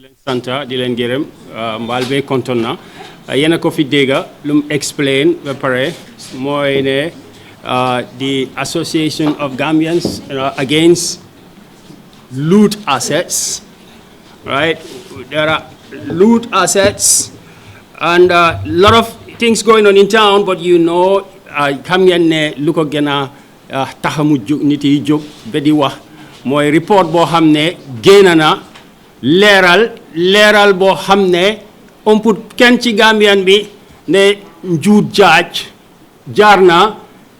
leen santa di leen gërëm mbaal bee kontoon na yéen a ko fi dégga lu mu explain ba pare mooy ne the Association of Gambians against loot assets, right? There are loot assets and a lot of things going on in town, but you know, xam ngeen ne lu ko gën a taxamu jóg nit yi jóg ba di wax mooy report boo xam ne génn na leeral boo xam ne omput kenn ci Gambian bi ne njuut jaar na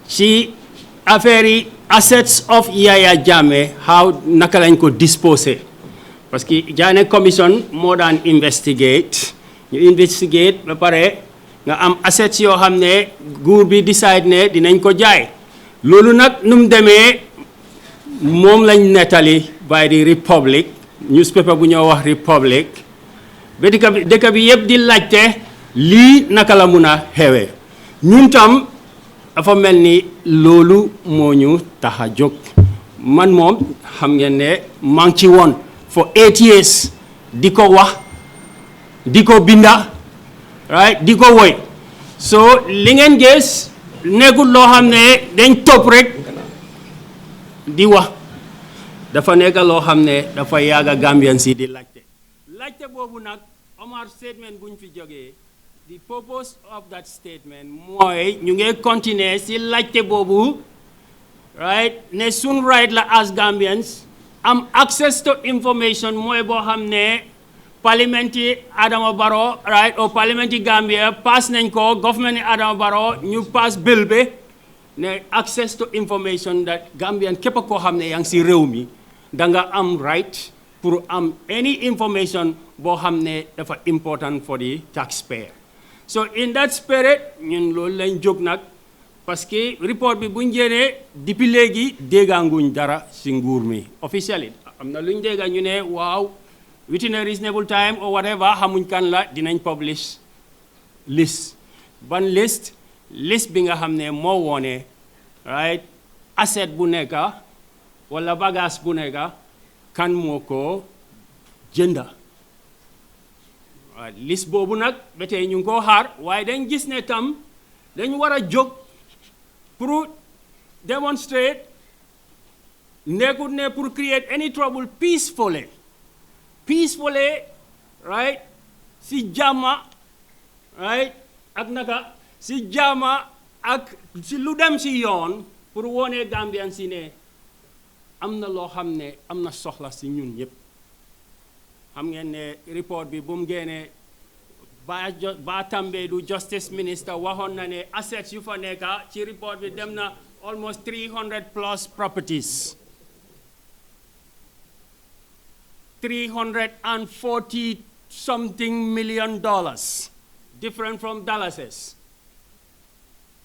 ci affaire yi assets of Yaya Jammeh how naka lañ ko disposer parce que Jaane commission moo daan investigate ba pare nga am assets yoo xam ne nguur bi decide ne dinañ ko jaay loolu nag nu mu demee moom lañ nettali by the Republic newspaper bu ñoo wax Republic ba dëkk bi yëpp di laajte lii naka la mun a xewee ñun tam dafa mel ni loolu moo ñu tax a jóg man moom xam ngeen ne maa ngi ci woon for 8 years di ko wax di ko binda right di ko woy so li ngeen gis nekkul loo xam ne dañ topp rek di wax dafa nekk loo xam ne dafa yàgga Gambian si di laajte boobu nag Omar statement buñ fi jógee the purpose of that statement mooy ñu ngi continuer si laajte boobu right ne sun right la as Gambians am access to information mooy boo xam ne parliament yi Adama Barrow right or parliament yi Gambia pass nañ ko government yi Adama Barrow ñu pass bill bi ne access to information that Gambian képp koo xam ne yaa ngi si réew mi da nga am right pour am any information boo xam ne dafa important for the taxpayer so in that spirit ñun loolu lañ jóg nag parce que report bi buñ jëlee depuis léegi dégganguñ dara si nguur mi officially am na luñ dégga ñu ne waaw within a reasonable time or whatever xamuñ kan la dinañ publish list ban list bi nga xam ne moo woone right asset bu nekka wala bagage bu nekka kan moo ko jënda liste boobu nag ba tey ñu ngi koo xaar waaye dañ gis ne tam dañ war a jóg pour demonstrate nekkut ne pour create any trouble peacefully right si jàmma right ak naka si jàmma ak si lu dem si yoon pour wone Gambian si ne am na loo xam ne am na soxla si ñun ñëpp xam ngeen ne report bi bu mu génnee ba Tambadou justice minister waxoon na ne assets yu fa nekka ci report bi dem na almost 300 plus properties 340 something million dollars different from Dallases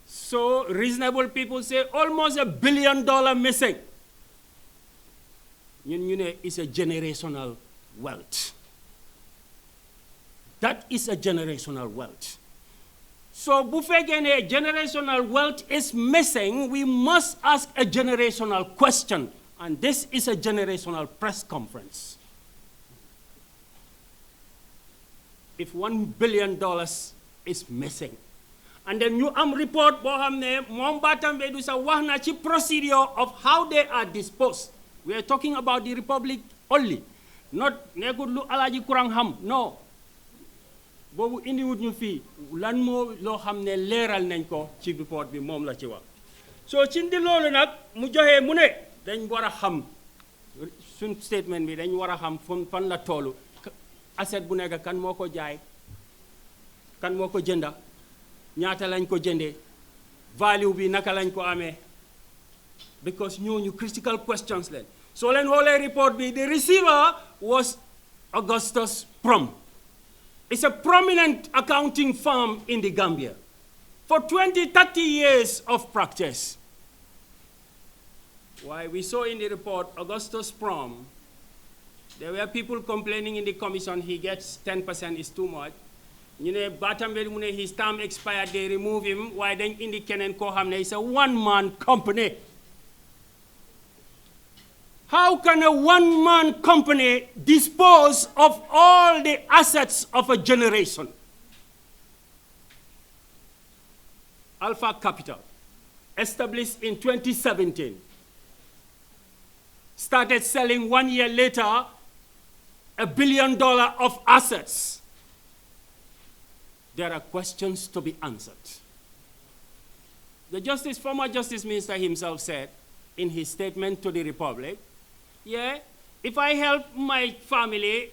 so reasonable people say almost $1 billion missing ñun ñu ne is a generational wealth. That is a generational wealth. So, bufegene generational wealth is missing, we must ask a generational question. And this is a generational press conference. If $1 billion is missing, and then you report bohamne mombatambe du sa wahna chi procedure of how they are disposed. We are talking about the Republic only. Not negudlu alaji kurang ham. No. Bobu indi wut ñu fi lan mo lo xamne leral nañ ko ci report bi mom la ci wax. So ci ndi lolu nak mu joxe mu ne dañ wara xam sun statement bi dañ wara xam fan la tolu asset bu nekk kan moko jaay kan moko jënda ñaata lañ ko jëndé value bi naka lañ ko amé because ñooñu critical questions len. So len whole report bi the receiver was Augustus Prom. It's a prominent accounting firm in the Gambia. For 20, 30 years of practice. Why we saw in the report, Augustus Prom, there were people complaining in the commission he gets 10% is too much. You know, Batambe, his term expired, they remove him. Why then in the Kenen Kohamne, it's a one-man company. How can a one-man company dispose of all the assets of a generation? Alpha Capital, established in 2017, started selling 1 year later $1 billion of assets. There are questions to be answered. The former Justice Minister himself said in his statement to the Republic, yeah, if I help my family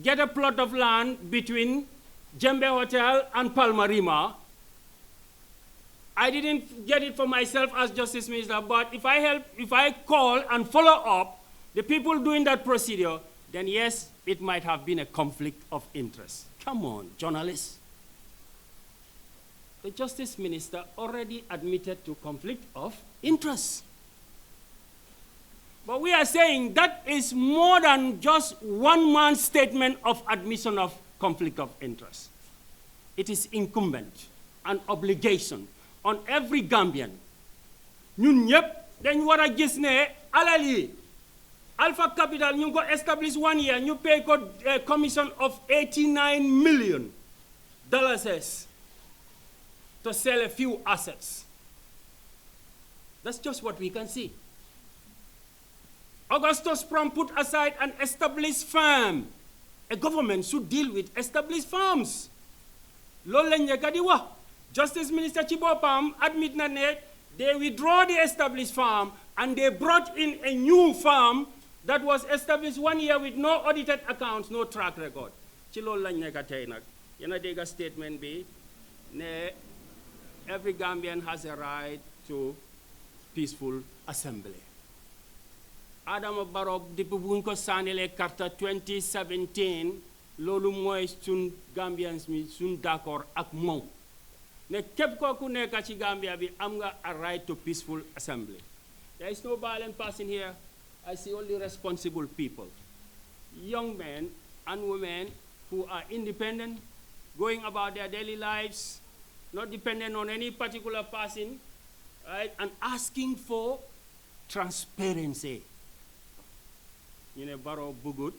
get a plot of land between Jembe Hotel and Palmarima, I didn't get it for myself as Justice Minister, but if I call and follow up the people doing that procedure, then yes, it might have been a conflict of interest. Come on, journalists. The Justice Minister already admitted to conflict of interest. But we are saying that is more than just one man's statement of admission of conflict of interest. It is incumbent, an obligation on every Gambian. Ñun ñep dañ wara gis ne alal yi Alpha Capital ñu ko establish 1 year ñu pay ko a commission of $89 million to sell a few assets. That's just what we can see. Augustus Prom put aside an established firm. A government should deal with established firms. Loolu lañ nekk di wax. Justice Minister ci boppam admit na ne they withdraw the established firm and they brought in a new firm that was established 1 year with no audited accounts, no track record. Ci loolu lañ nekk tey nag. Yéen a dégg statement bi ne every Gambian has a right to peaceful assembly. Adama Barrow depuis buñ ko sànnilee carte 2017 loolu mooy sun Gambians mi sun d'accord ak moom ne képp kooku nekk ci Gambia bi am nga a right to peaceful assembly. There is no violent person here. I see only responsible people, young men and women who are independent, going about their daily lives, not dependent on any particular person, right, and asking for transparency. You know, Barrow bugut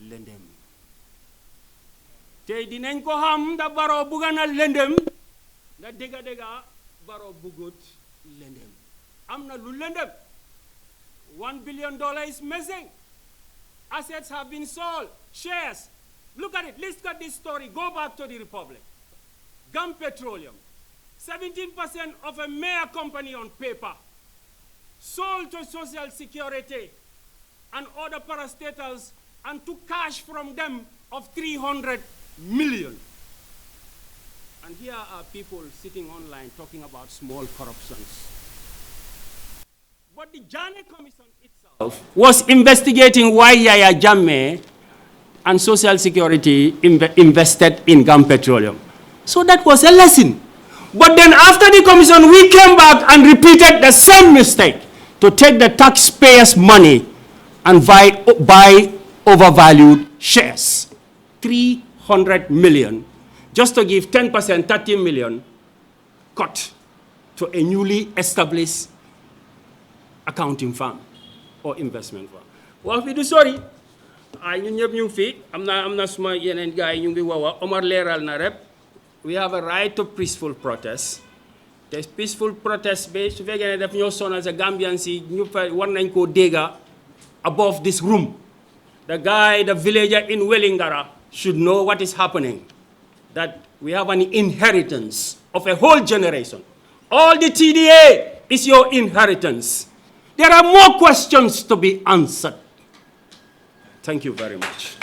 lendem. Te dinañ ko xam da Barrow bugana lendem da dega Barrow bugut lendem. Amna lu lendem. $1 billion is missing. Assets have been sold. Shares. Look at it. Let's cut this story. Go back to the Republic. Gum Petroleum. 17% of a mayor company on paper. Sold to Social Security and other parastatals and took cash from them of $300 million. And here are people sitting online talking about small corruptions. But the Janneh Commission itself was investigating why Yaya Jammeh and Social Security invested in Gum Petroleum. So that was a lesson. But then after the commission, we came back and repeated the same mistake to take the taxpayers' money and buy overvalued shares. 300 million, just to give 10%, 30 million, cut to a newly established accounting firm or investment firm. Well, we do sorry. Ñun ñëpp ñu fi am na suma yeneen guy ñu ngi wawa Omar leeral na rep. We have a right to peaceful protest. There's peaceful protest bi su fekkee ne daf ñoo sonal sa Gambians yi ñu fa war nañ koo dégga above this room. The guy, the villager in Wellingara should know what is happening. That we have an inheritance of a whole generation. All the TDA is your inheritance. There are more questions to be answered. Thank you very much.